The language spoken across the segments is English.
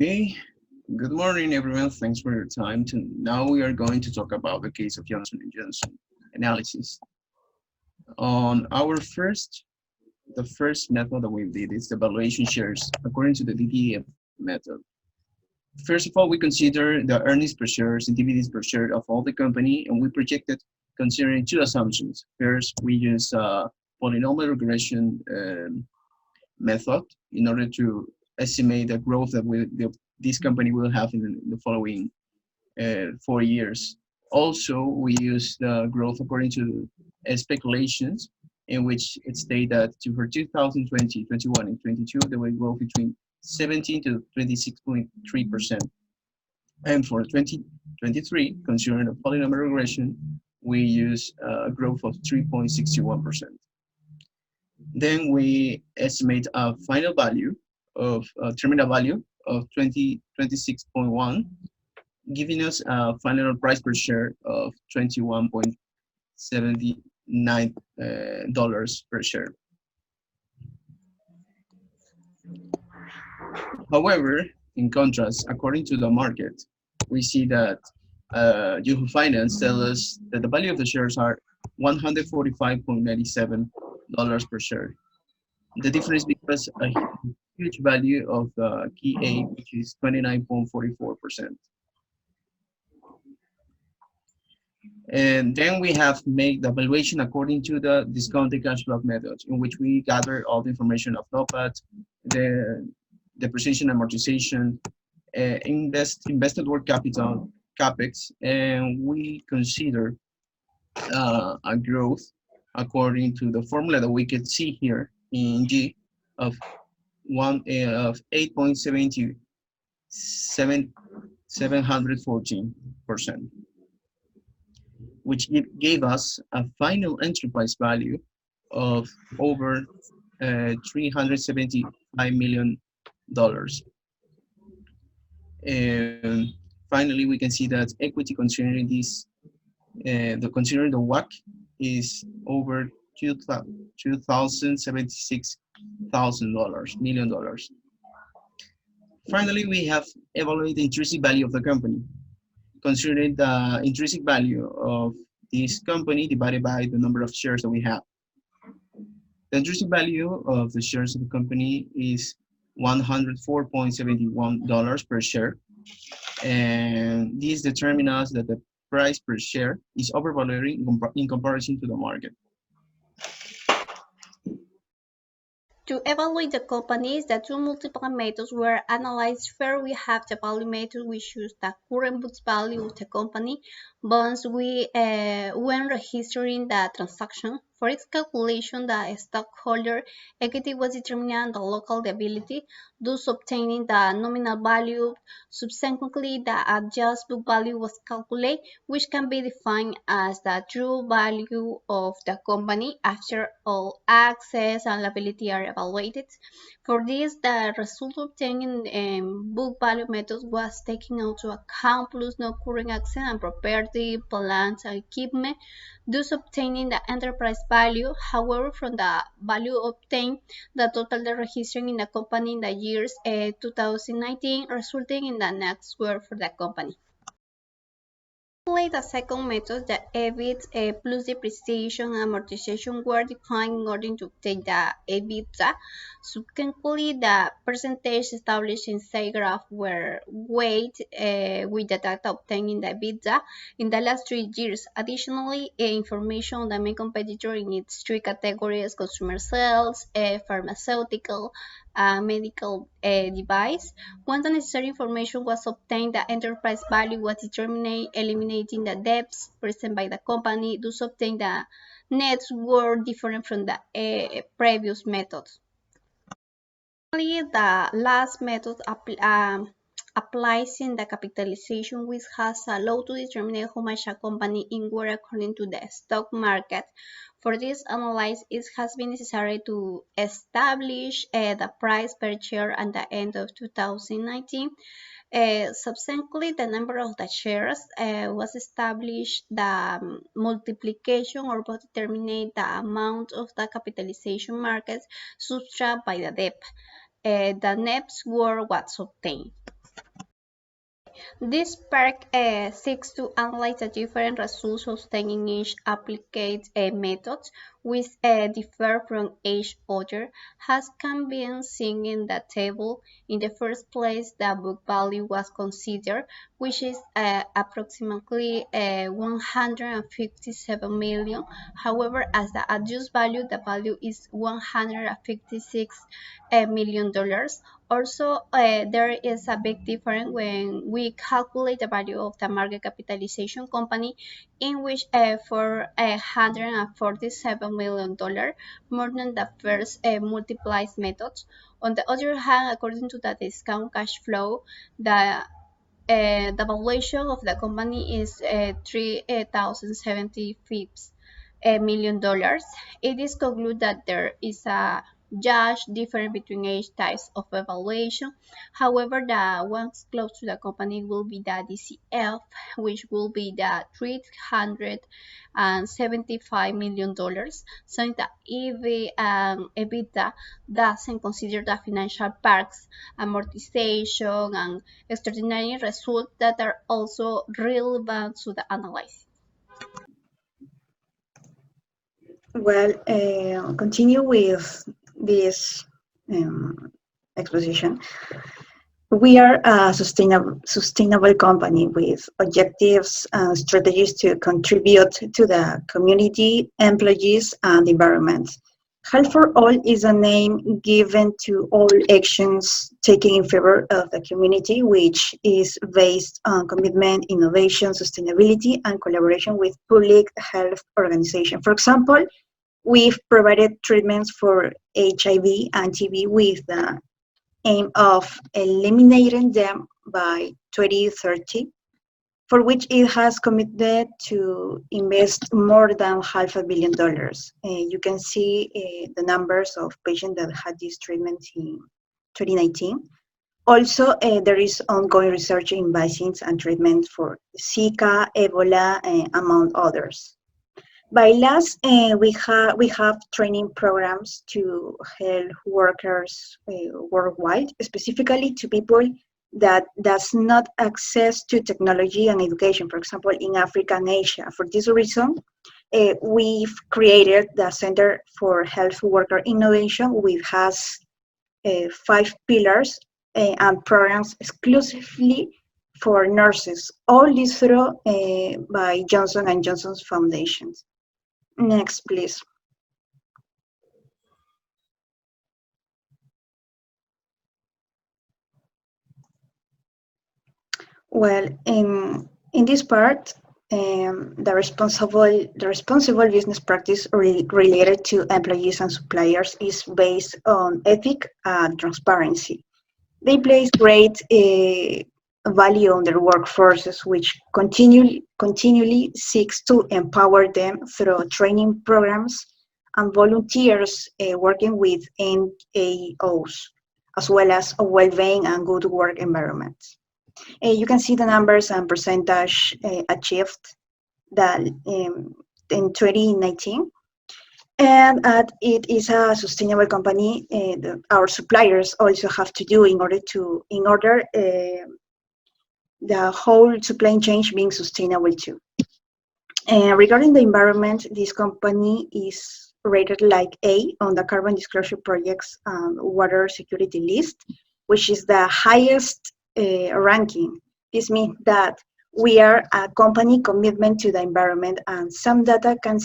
Okay, good morning, everyone. Thanks for your time. Now we are going to talk about the case of Johnson and Johnson analysis. On the first method that we did is the valuation shares according to the DDF method. First of all, we consider the earnings per share and dividends per share of all the company, and we projected considering two assumptions. First, we use polynomial regression method in order to estimate the growth that this company will have in the following 4 years. Also, we use the growth according to speculations, in which it states that for 2020, 21, and 22, there will grow between 17 to 26.3%. And for 2023, considering a polynomial regression, we use a growth of 3.61%. Then we estimate a final value of terminal value of 26.1, giving us a final price per share of $21.79 per share. However, in contrast, according to the market, we see that Yahoo Finance tells us that the value of the shares are $145.97 per share. The difference because a huge value of key A, which is 29.44%. And then we have made the valuation according to the discounted cash flow method, in which we gather all the information of NOPAT, the depreciation, amortization, invested work capital, capex, and we consider a growth according to the formula that we can see here in G of 8.714%, which gave us a final enterprise value of over $375 million. And finally, we can see that equity considering this, considering the WACC is over $2,076 million. Finally, we have evaluated the intrinsic value of the company, considering the intrinsic value of this company divided by the number of shares that we have. The intrinsic value of the shares of the company is $104.71 per share, and this determines that the price per share is overvalued in comparison to the market. To evaluate the companies, the two multiple methods were analyzed. First, we have the value method, which is the current book value of the company once when registering the transaction. For its calculation, the stockholder equity was determined on the local liability, thus obtaining the nominal value. Subsequently, the adjusted book value was calculated, which can be defined as the true value of the company after all assets and liability are evaluated. For this, the result obtained in book value method was taken into account plus non-current assets and property, plant, and equipment, thus obtaining the enterprise value. However, from the value obtained, the total registered in the company in the years 2019, resulting in the net worth for the company. The second method, the EBIT plus depreciation and amortization were defined in order to obtain the EBITDA. Subsequently, the percentage established in side graph were weighed with the data obtained in the EBITDA in the last 3 years. Additionally, information on the main competitor in its 3 categories: consumer sales, pharmaceutical, medical device. Once the necessary information was obtained, the enterprise value was determined, eliminating the debts present by the company, thus obtain the nets were different from the previous methods. Finally, the last method applies in the capitalization, which has allowed to determine how much a company is worth according to the stock market. For this analysis, it has been necessary to establish the price per share at the end of 2019. Subsequently, the number of the shares was established, the multiplication or both determine the amount of the capitalization market subtract by the debt. The net worth was obtained. This park seeks to analyze the different results obtained in each applied method, which differ from each other, as can be seen in the table. In the first place, the book value was considered, which is approximately 157 million. However, as the adjusted value, the value is 156 million dollars. Also, there is a big difference when we calculate the value of the market capitalization company, in which for $147 million, more than the first multiplies methods. On the other hand, according to the discount cash flow, the valuation of the company is 3,075 million dollars. It is concluded that there is a huge difference between each types of evaluation. However, the ones close to the company will be the DCF, which will be the $375 million. So the EV and EBITDA doesn't consider the financial parks, amortization, and extraordinary results that are also relevant to the analysis. Well, continue with this exposition. We are a sustainable company with objectives and strategies to contribute to the community, employees, and environment. Health for All is a name given to all actions taken in favor of the community, which is based on commitment, innovation, sustainability, and collaboration with public health organizations. For example, we've provided treatments for HIV and TB with the aim of eliminating them by 2030, for which it has committed to invest more than $500 million. You can see the numbers of patients that had this treatment in 2019. Also, there is ongoing research in vaccines and treatments for Zika, Ebola, among others. By last, we have training programs to health workers worldwide, specifically to people that does not access to technology and education, for example, in Africa and Asia. For this reason, we've created the Center for Health Worker Innovation, which has 5 pillars and programs exclusively for nurses, all this through by Johnson & Johnson's foundations. Next, please. Well, in this part, the responsible business practice related to employees and suppliers is based on ethic and transparency. They place great value on their workforces, which continually seeks to empower them through training programs and volunteers working with NAOs, as well as a well-being and good work environments. You can see the numbers and percentage achieved that in 2019. And it is a sustainable company. Our suppliers also have to do in order the whole supply chain being sustainable too. Regarding the environment, this company is rated like A on the Carbon Disclosure Project's water security list, which is the highest ranking. This means that we are a company commitment to the environment, and some data can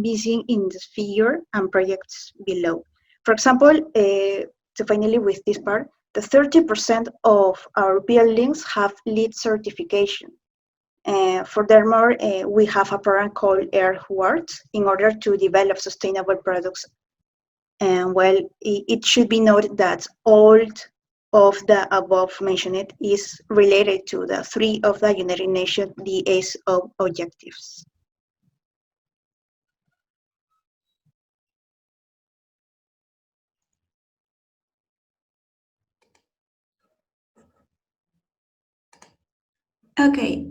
be seen in this figure and projects below. For example, to finally with this part, the 30% of our buildings have LEED certification. Furthermore, we have a program called Earthwards in order to develop sustainable products. And well, it should be noted that all of the above mentioned is related to the 3 of the United Nations DSO objectives. Okay,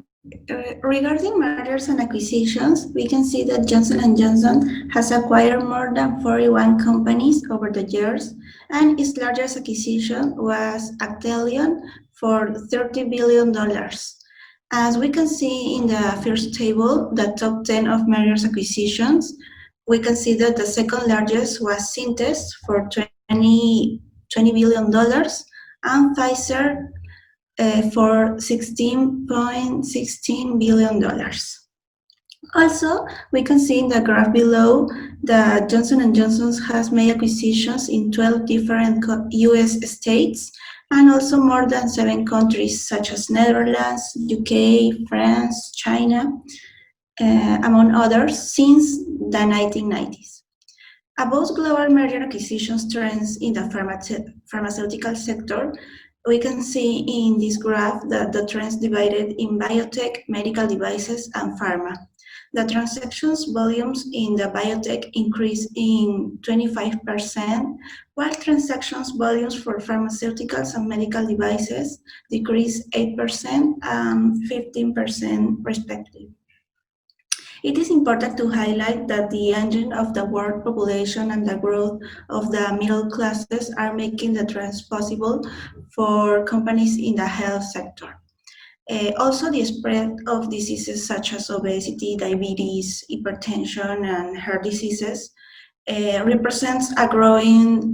Regarding mergers and acquisitions, we can see that Johnson & Johnson has acquired more than 41 companies over the years, and its largest acquisition was Actelion for $30 billion. As we can see in the first table, the top 10 of mergers acquisitions, we can see that the second largest was Synthes for $20 billion, and Pfizer for $16.16 billion. Also, we can see in the graph below that Johnson & Johnson has made acquisitions in 12 different US states and also more than 7 countries such as Netherlands, UK, France, China, among others, since the 1990s. About global merger acquisitions trends in the pharmaceutical sector, we can see in this graph that the trends divided in biotech, medical devices, and pharma. The transactions volumes in the biotech increased in 25%, while transactions volumes for pharmaceuticals and medical devices decreased 8% and 15% respectively. It is important to highlight that the engine of the world population and the growth of the middle classes are making the trends possible for companies in the health sector. Also, the spread of diseases such as obesity, diabetes, hypertension, and heart diseases represents a growing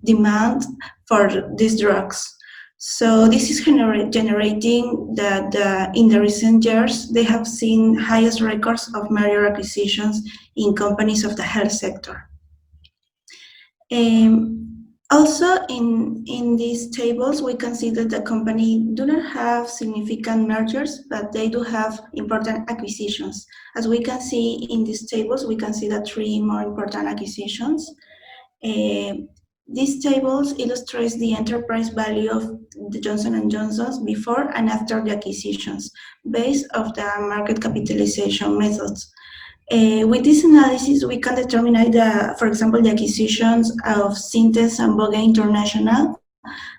demand for these drugs. So this is generating that in the recent years, they have seen highest records of merger acquisitions in companies of the health sector. Also, in these tables, we can see that the company do not have significant mergers, but they do have important acquisitions. As we can see in these tables, we can see the 3 more important acquisitions. These tables illustrate the enterprise value of the Johnson & Johnson's before and after the acquisitions, based on the market capitalization methods. With this analysis, we can determine, for example, the acquisitions of Synthes and Boga International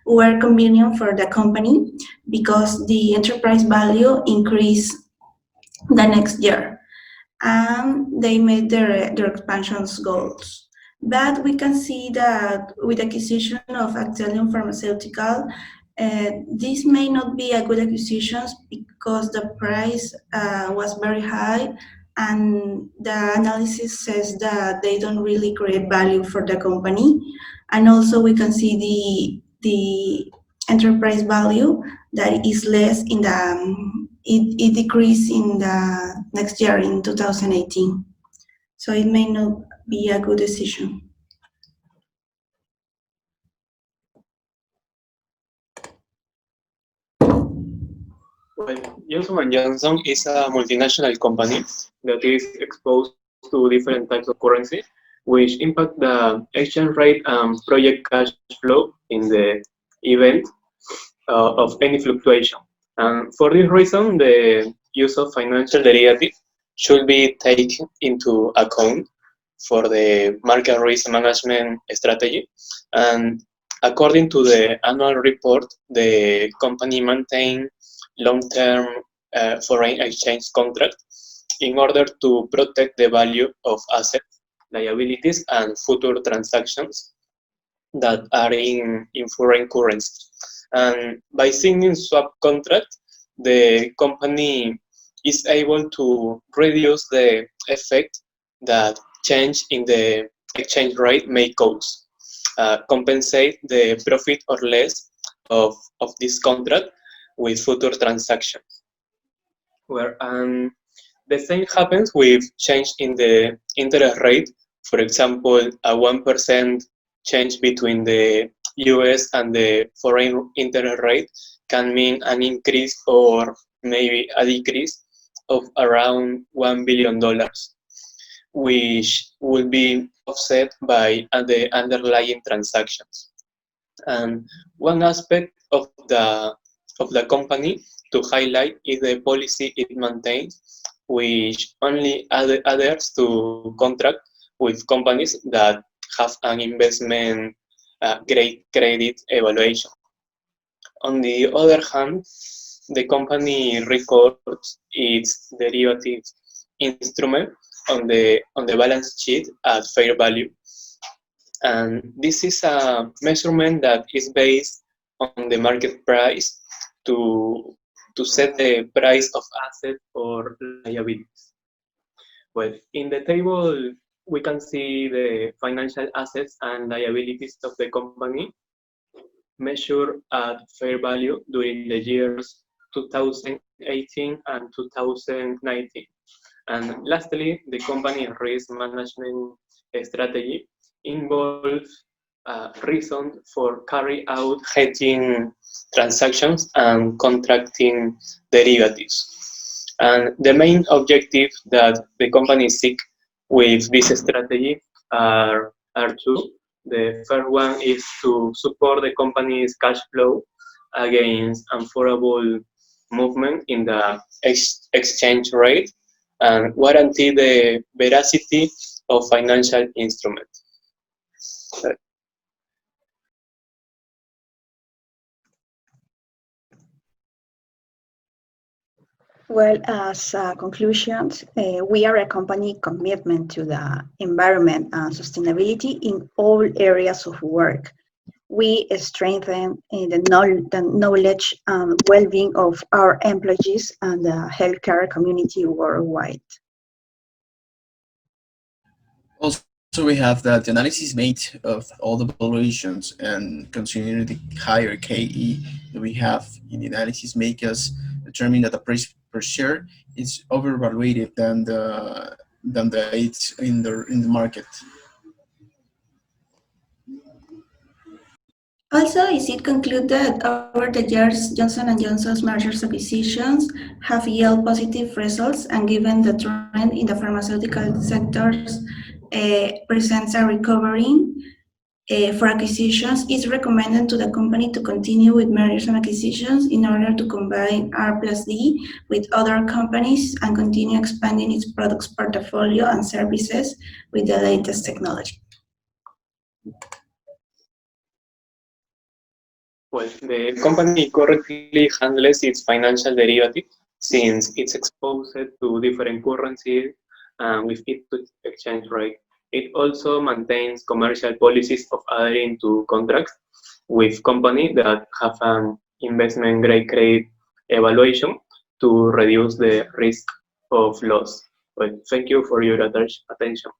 were convenient for the company because the enterprise value increased the next year, and they made their expansions goals. But we can see that with acquisition of Actelion Pharmaceutical, this may not be a good acquisition because the price was very high, and the analysis says that they don't really create value for the company. And also we can see the enterprise value that is less in the it decreased in the next year in 2018. So it may not be a good decision. Well, Johnson & Johnson is a multinational company that is exposed to different types of currency, which impact the exchange rate and project cash flow in the event of any fluctuation. And for this reason, the use of financial derivatives should be taken into account for the market risk management strategy. And according to the annual report, the company maintains long-term foreign exchange contract in order to protect the value of assets, liabilities, and future transactions that are in foreign currency. And by signing swap contract, the company is able to reduce the effect that change in the exchange rate may cause, compensate the profit or less of this contract with future transactions. Where the same happens with change in the interest rate. For example, a 1% change between the US and the foreign interest rate can mean an increase or maybe a decrease of around $1 billion, which will be offset by the underlying transactions. And one aspect of the company to highlight is the policy it maintains, which only adheres to contract with companies that have an investment grade credit evaluation. On the other hand, the company records its derivative instrument on the balance sheet at fair value. And this is a measurement that is based on the market price to, to set the price of assets or liabilities. Well, in the table, we can see the financial assets and liabilities of the company measured at fair value during the years 2018 and 2019. And lastly, the company risk management strategy involves reason for carry out hedging transactions and contracting derivatives. And the main objective that the company seek with this strategy are two. The first one is to support the company's cash flow against unfavorable movement in the exchange rate and guarantee the veracity of financial instruments. Well, as conclusions, we are a company commitment to the environment and sustainability in all areas of work. We strengthen the knowledge and well-being of our employees and the healthcare community worldwide. Also, we have that the analysis made of all the valuations and considering the higher KE that we have in the analysis make us determine that the price per share is overvalued than the it's in the market. Also, is it concluded that over the years, Johnson & Johnson's mergers acquisitions have yielded positive results, and given the trend in the pharmaceutical sectors presents a recovery for acquisitions, it's recommended to the company to continue with mergers and acquisitions in order to combine R plus D with other companies and continue expanding its products portfolio and services with the latest technology. Well, the company currently handles its financial derivative since it's exposed to different currencies and with its exchange rate. It also maintains commercial policies of adhering to contracts with companies that have an investment grade credit evaluation to reduce the risk of loss. Well, thank you for your attention.